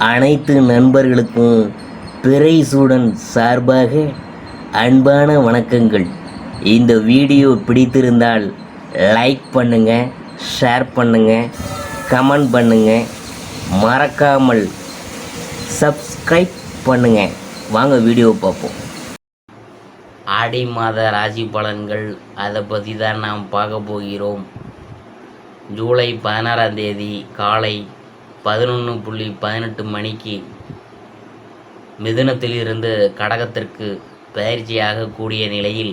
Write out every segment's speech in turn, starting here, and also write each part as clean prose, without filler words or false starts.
அனைத்து நண்பர்களுக்கும் பிறைசூடன் சார்பாக அன்பான வணக்கங்கள். இந்த வீடியோ பிடித்திருந்தால் லைக் பண்ணுங்கள், ஷேர் பண்ணுங்கள், கமெண்ட் பண்ணுங்கள், மறக்காமல் சப்ஸ்கிரைப் பண்ணுங்கள். வாங்க வீடியோ பார்ப்போம். ஆடி மாத ராசி பலன்கள், அதை பற்றி தான் நாம் பார்க்க போகிறோம். ஜூலை 16ஆம் தேதி காலை 11:18 மணிக்கு மிதுனத்திலிருந்து கடகத்திற்கு பயிற்சியாக கூடிய நிலையில்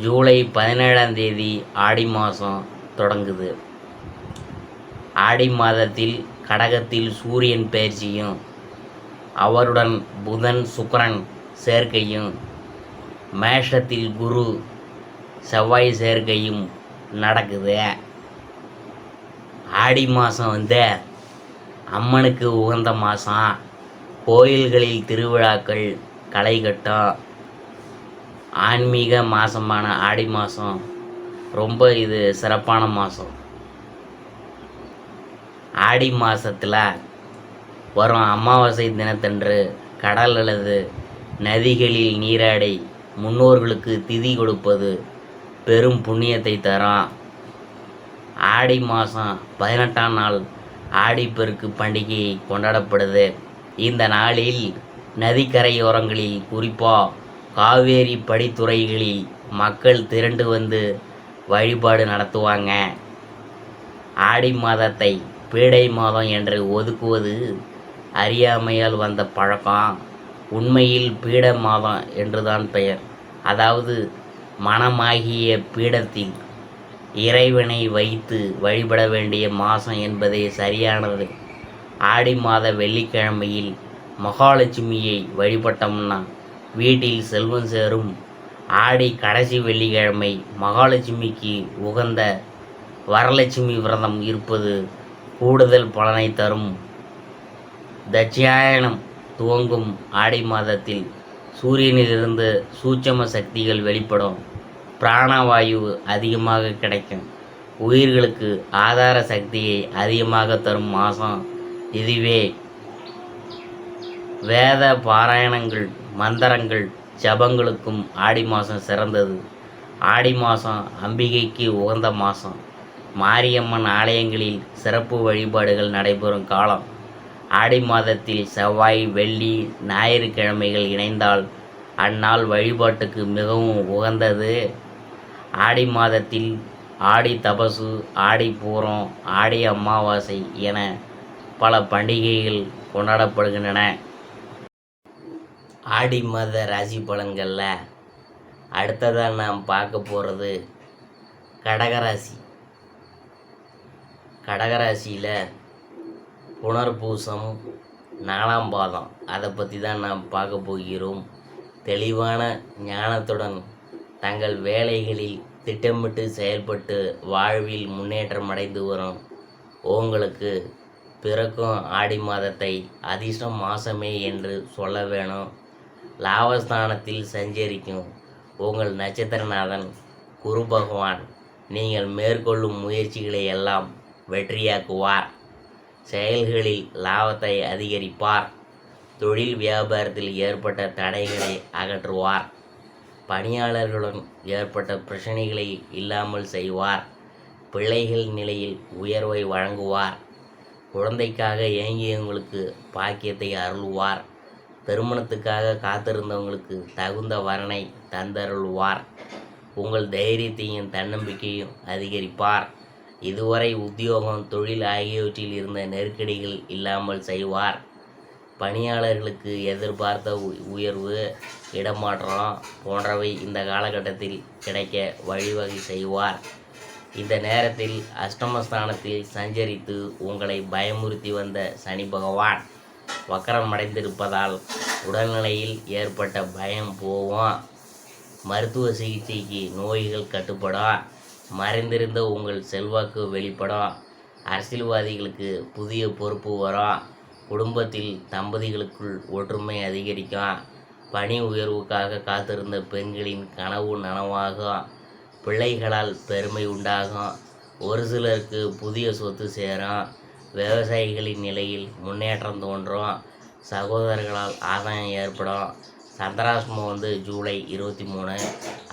ஜூலை 17ஆம் தேதி ஆடி மாதம் தொடங்குது. ஆடி மாதத்தில் கடகத்தில் சூரியன் பயிற்சியும் அவருடன் புதன் சுக்கிரன் சேர்க்கையும் மேஷத்தில் குரு செவ்வாய் சேர்க்கையும் நடக்குது. ஆடி மாதம் அம்மனுக்கு உகந்த மாதம். கோயில்களில் திருவிழாக்கள் களை கட்டும். ஆன்மீக மாதமான ஆடி மாதம் ரொம்ப இது சிறப்பான மாதம். ஆடி மாதத்தில் வரும் அமாவாசை தினத்தன்று கடல் அல்லது நதிகளில் நீராடி முன்னோர்களுக்கு திதி கொடுப்பது பெரும் புண்ணியத்தை தரும். ஆடி மாதம் 18ஆம் நாள் ஆடிப்பெருக்கு பண்டிகை கொண்டாடப்படுது. இந்த நாளில் நதிக்கரையோரங்களில் குறிப்பாக காவேரி படித்துறைகளில் மக்கள் திரண்டு வந்து வழிபாடு நடத்துவாங்க. ஆடி மாதத்தை பீடை மாதம் என்று ஒதுக்குவது அறியாமையால் வந்த பழக்கம். உண்மையில் பீட மாதம் என்றுதான் பெயர். அதாவது மனமாகிய பீடத்தில் இறைவனை வைத்து வழிபட வேண்டிய மாதம் என்பதே சரியானது. ஆடி மாத வெள்ளிக்கிழமையில் மகாலட்சுமியை வழிபட்டோம்னா வீட்டில் செல்வம் சேரும். ஆடி கடைசி வெள்ளிக்கிழமை மகாலட்சுமிக்கு உகந்த வரலட்சுமி விரதம் இருப்பது கூடுதல் பலனை தரும். தட்சிணாயனம் துவங்கும் ஆடி மாதத்தில் சூரியனிலிருந்து சூட்சம சக்திகள் வெளிப்படும். பிராணவாயு அதிகமாக கிடைக்கும். உயிர்களுக்கு ஆதார சக்தியை அதிகமாக தரும் மாதம் இதுவே. வேத பாராயணங்கள், மந்திரங்கள், ஜபங்களுக்கும் ஆடி மாதம் சிறந்தது. ஆடி மாதம் அம்பிகைக்கு உகந்த மாதம். மாரியம்மன் ஆலயங்களில் சிறப்பு வழிபாடுகள் நடைபெறும் காலம். ஆடி மாதத்தில் செவ்வாய், வெள்ளி, ஞாயிற்றுக்கிழமைகள் இணைந்தால் அந்நாள் வழிபாட்டுக்கு மிகவும் உகந்தது. ஆடி மாதத்தில் ஆடி தபசு, ஆடி பூரம், ஆடி அமாவாசை என பல பண்டிகைகள் கொண்டாடப்படுகின்றன. ஆடி மாத ராசி பலன்களில் அடுத்ததாக நாம் பார்க்க போகிறது கடகராசி. கடகராசியில் புனர்பூசம் 4ஆம் பாதம், அதை பற்றி தான் நாம் பார்க்க போகிறோம். தெளிவான ஞானத்துடன் தங்கள் வேலைகளில் திட்டமிட்டு செயல்பட்டு வாழ்வில் முன்னேற்றம் அடைந்து வரும் உங்களுக்கு பிறக்கும் ஆடி மாதத்தை அதிர்ஷ்ட மாதமே என்று சொல்ல வேணும். லாபஸ்தானத்தில் சஞ்சரிக்கும் உங்கள் நட்சத்திரநாதன் குரு பகவான் நீங்கள் மேற்கொள்ளும் முயற்சிகளை எல்லாம் வெற்றியாக்குவார். செயல்களில் லாபத்தை அதிகரிப்பார். தொழில் வியாபாரத்தில் ஏற்பட்ட தடைகளை அகற்றுவார். பணியாளர்களுடன் ஏற்பட்ட பிரச்சனைகளை இல்லாமல் செய்வார். பிள்ளைகள் நிலையில் உயர்வை வழங்குவார். குழந்தைக்காக ஏங்கியவங்களுக்கு பாக்கியத்தை அருள்வார். திருமணத்துக்காக காத்திருந்தவங்களுக்கு தகுந்த வரனை தந்தருள்வார். உங்கள் தைரியத்தையும் தன்னம்பிக்கையும் அதிகரிப்பார். இதுவரை உத்தியோகம், தொழில் ஆகியவற்றில் இருந்த நெருக்கடிகள் இல்லாமல் செய்வார். பணியாளர்களுக்கு எதிர்பார்த்த உயர்வு, இடமாற்றம் போன்றவை இந்த காலகட்டத்தில் கிடைக்க வழிவகை செய்வார். இந்த நேரத்தில் அஷ்டமஸ்தானத்தில் சஞ்சரித்து உங்களை பயமுறுத்தி வந்த சனி பகவான் வக்கரமடைந்திருப்பதால் உடல்நிலையில் ஏற்பட்ட பயம் போகும். மருத்துவ சிகிச்சைக்கு நோய்கள் கட்டுப்படும். மறைந்திருந்த உங்கள் செல்வாக்கு வெளிப்படும். அரசியல்வாதிகளுக்கு புதிய பொறுப்பு வரும். குடும்பத்தில் தம்பதிகளுக்குள் ஒற்றுமை அதிகரிக்கும். பணி உயர்வுக்காக காத்திருந்த பெண்களின் கனவு நனவாகும். பிள்ளைகளால் பெருமை உண்டாகும். ஒரு சிலருக்கு புதிய சொத்து சேரும். விவசாயிகளின் நிலையில் முன்னேற்றம் தோன்றும். சகோதரர்களால் ஆதாயம் ஏற்படும். சந்திராஷ்டமம் ஜூலை 23.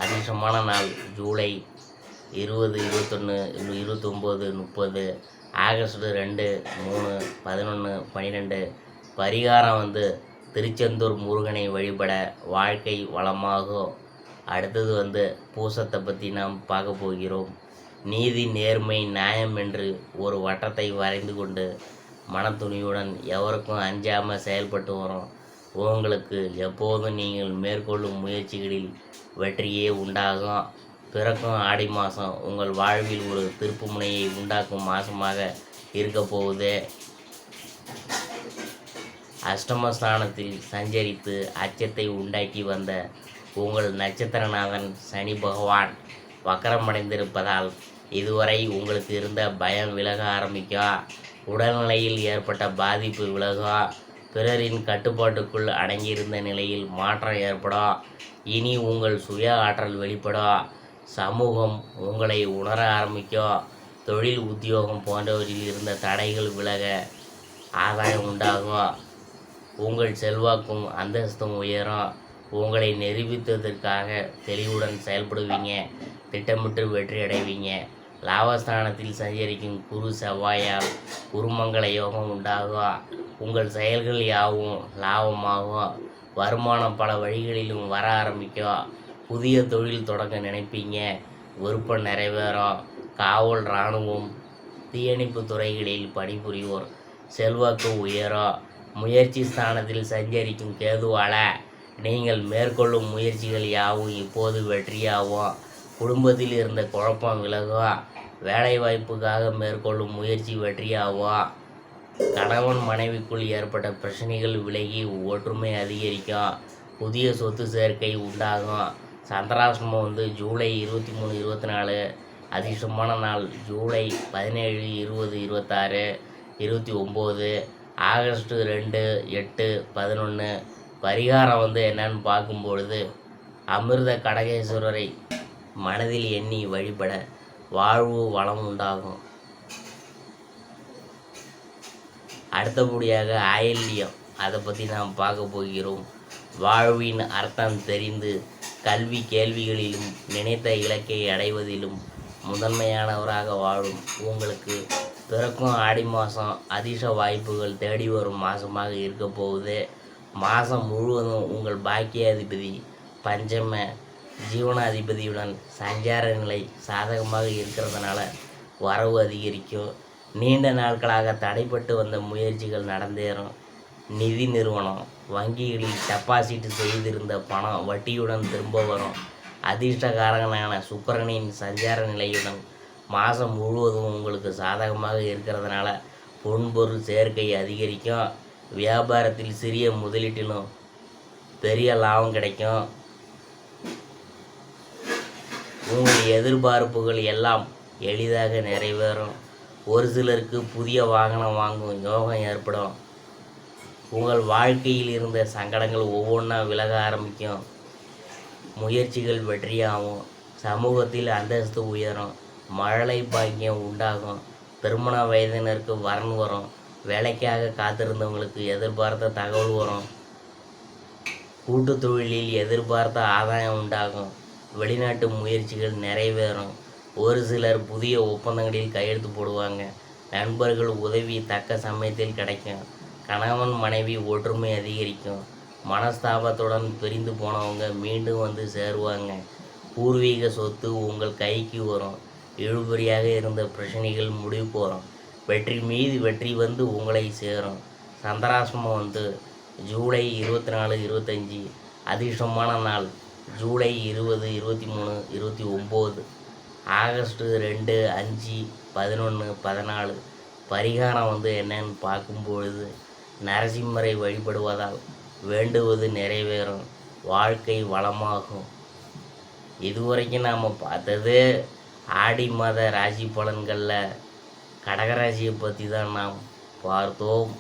அதிர்ஷ்டமான நாள் ஜூலை 20, 21, 29, 30. ஆகஸ்ட் 2, 3, 11, 12. பரிகாரம் திருச்செந்தூர் முருகனை வழிபட வாழ்க்கை வளமாகும். அடுத்தது பூசத்தை பற்றி நாம் பார்க்க போகிறோம். நீதி, நேர்மை, நியாயம் என்று ஒரு வட்டத்தை வரைந்து கொண்டு மனத்துணிவுடன் எவருக்கும் அஞ்சாமல் செயல்பட்டு வரும். உங்களுக்கு எப்போதும் நீங்கள் மேற்கொள்ளும் முயற்சிகளில் வெற்றியே உண்டாகும். பிறக்கும் ஆடி மாதம் உங்கள் வாழ்வில் ஒரு திருப்பு முனையை உண்டாக்கும் மாதமாக இருக்க போகுது. அஷ்டமஸ்தானத்தில் சஞ்சரித்து அச்சத்தை உண்டாக்கி வந்த உங்கள் நட்சத்திரநாதன் சனி பகவான் வக்கரமடைந்திருப்பதால் இதுவரை உங்களுக்கு இருந்த பயம் விலக ஆரம்பிக்கும். உடல்நிலையில் ஏற்பட்ட பாதிப்பு விலகும். பிறரின் கட்டுப்பாட்டுக்குள் அடங்கியிருந்த நிலையில் மாற்றம் ஏற்படும். இனி உங்கள் சுய ஆற்றல் வெளிப்படும். சமூகம் உங்களை உணர ஆரம்பிக்கும். தொழில், உத்தியோகம் போன்றவற்றில் இருந்த தடைகள் விலக ஆதாயம் உண்டாகும். உங்கள் செல்வாக்கும் அந்தஸ்தும் உயரும். உங்களை நிரூபித்ததற்காக தெளிவுடன் செயல்படுவீங்க. திட்டமிட்டு வெற்றி அடைவீங்க. லாபஸ்தானத்தில் சஞ்சரிக்கும் குரு செவ்வாயால் குருமங்கள யோகம் உண்டாகும். உங்கள் செயல்கள் யாவும் லாபமாகும். வருமானம் பல வழிகளிலும் வர ஆரம்பிக்கும். புதிய தொழில் தொடங்க நினைப்பீங்க. விருப்பம் நிறைவேறும். காவல், இராணுவம், தீயணைப்பு துறைகளில் பணிபுரிவோர் செல்வாக்கு உயரும். முயற்சி ஸ்தானத்தில் சஞ்சரிக்கும் கேதுவால நீங்கள் மேற்கொள்ளும் முயற்சிகள் யாவும் இப்போது வெற்றியாகும். குடும்பத்தில் இருந்த குழப்பம் விலகும். வேலைவாய்ப்புக்காக மேற்கொள்ளும் முயற்சி வெற்றியாகும். கணவன் மனைவிக்குள் ஏற்பட்ட பிரச்சனைகள் விலகி ஒற்றுமை அதிகரிக்கும். புதிய சொத்து சேர்க்கை உண்டாகும். சந்திராஷ்டமம் ஜூலை 23, 24. அதிர்ஷ்டமான நாள் ஜூலை 17, 20, 26, 29. ஆகஸ்ட் 2, 8, 11. பரிகாரம் என்னன்னு பார்க்கும்பொழுது அமிர்த கடகேஸ்வரரை மனதில் எண்ணி வழிபட வாழ்வு வளம் உண்டாகும். அடுத்தபடியாக ஆயில்யம், அதை பற்றி நாம் பார்க்க போகிறோம். வாழ்வின் அர்த்தம் தெரிந்து கல்வி கேள்விகளிலும் நினைத்த இலக்கை அடைவதிலும் முதன்மையானவராக வாழும் உங்களுக்கு பிறக்கும் ஆடி மாதம் அதிர்ஷ்ட வாய்ப்புகள் தேடி வரும் மாதமாக இருக்க போகுது. மாதம் முழுவதும் உங்கள் பாக்கியாதிபதி பஞ்சம ஜீவனாதிபதியுடன் சஞ்சார நிலை சாதகமாக இருக்கிறதுனால வரவு அதிகரிக்கும். நீண்ட நாட்களாக தடைப்பட்டு வந்த முயற்சிகள் நடந்தேறும். நிதி நிறுவனம், வங்கிகளில் டெபாசிட் செய்திருந்த பணம் வட்டியுடன் திரும்ப வரும். அதிர்ஷ்டகாரகனான சுக்கிரனின் சஞ்சார நிலையுடன் மாதம் முழுவதும் உங்களுக்கு சாதகமாக இருக்கிறதுனால பொன்பொருள் சேர்க்கை அதிகரிக்கும். வியாபாரத்தில் சிறிய முதலீட்டிலும் பெரிய லாபம் கிடைக்கும். உங்கள் எதிர்பார்ப்புகள் எல்லாம் எளிதாக நிறைவேறும். ஒரு சிலருக்கு புதிய வாகனம் வாங்கும் யோகம் ஏற்படும். உங்கள் வாழ்க்கையில் இருந்த சங்கடங்கள் ஒவ்வொன்றா விலக ஆரம்பிக்கும். முயற்சிகள் வெற்றியாகும். சமூகத்தில் அந்தஸ்து உயரும். மழலை பாக்கியம் உண்டாகும். திருமண வயதினருக்கு வரன் வரும். வேலைக்காக காத்திருந்தவங்களுக்கு எதிர்பார்த்த தகவல் வரும். கூட்டு தொழிலில் எதிர்பார்த்த ஆதாயம் உண்டாகும். வெளிநாட்டு முயற்சிகள் நிறைவேறும். ஒரு சிலர் புதிய ஒப்பந்தங்களில் கையெழுத்து போடுவாங்க. நண்பர்கள் உதவி தக்க சமயத்தில் கிடைக்கும். கணவன் மனைவி ஒற்றுமை அதிகரிக்கும். மனஸ்தாபத்துடன் பிரிந்து போனவங்க மீண்டும் சேருவாங்க. பூர்வீக சொத்து உங்கள் கைக்கு வரும். இழுபறியாக இருந்த பிரச்சனைகள் முடிவுக்கு வரும். வெற்றி மீது வெற்றி உங்களை சேரும். சந்திராஷ்டமம் ஜூலை 24, 25. அதிர்ஷ்டமான நாள் ஜூலை 20, 23, 29. ஆகஸ்ட் 2, 5, 11, 14. பரிகாரம் என்னன்னு பார்க்கும்பொழுது நரசிம்மரை வழிபடுவதால் வேண்டுவது நிறைவேறும். வாழ்க்கை வளமாகும். இதுவரைக்கும் நாம் பார்த்தது ஆடி மாத ராசி பலன்களில் கடகராசியை பற்றி தான் நாம் பார்த்தோம்.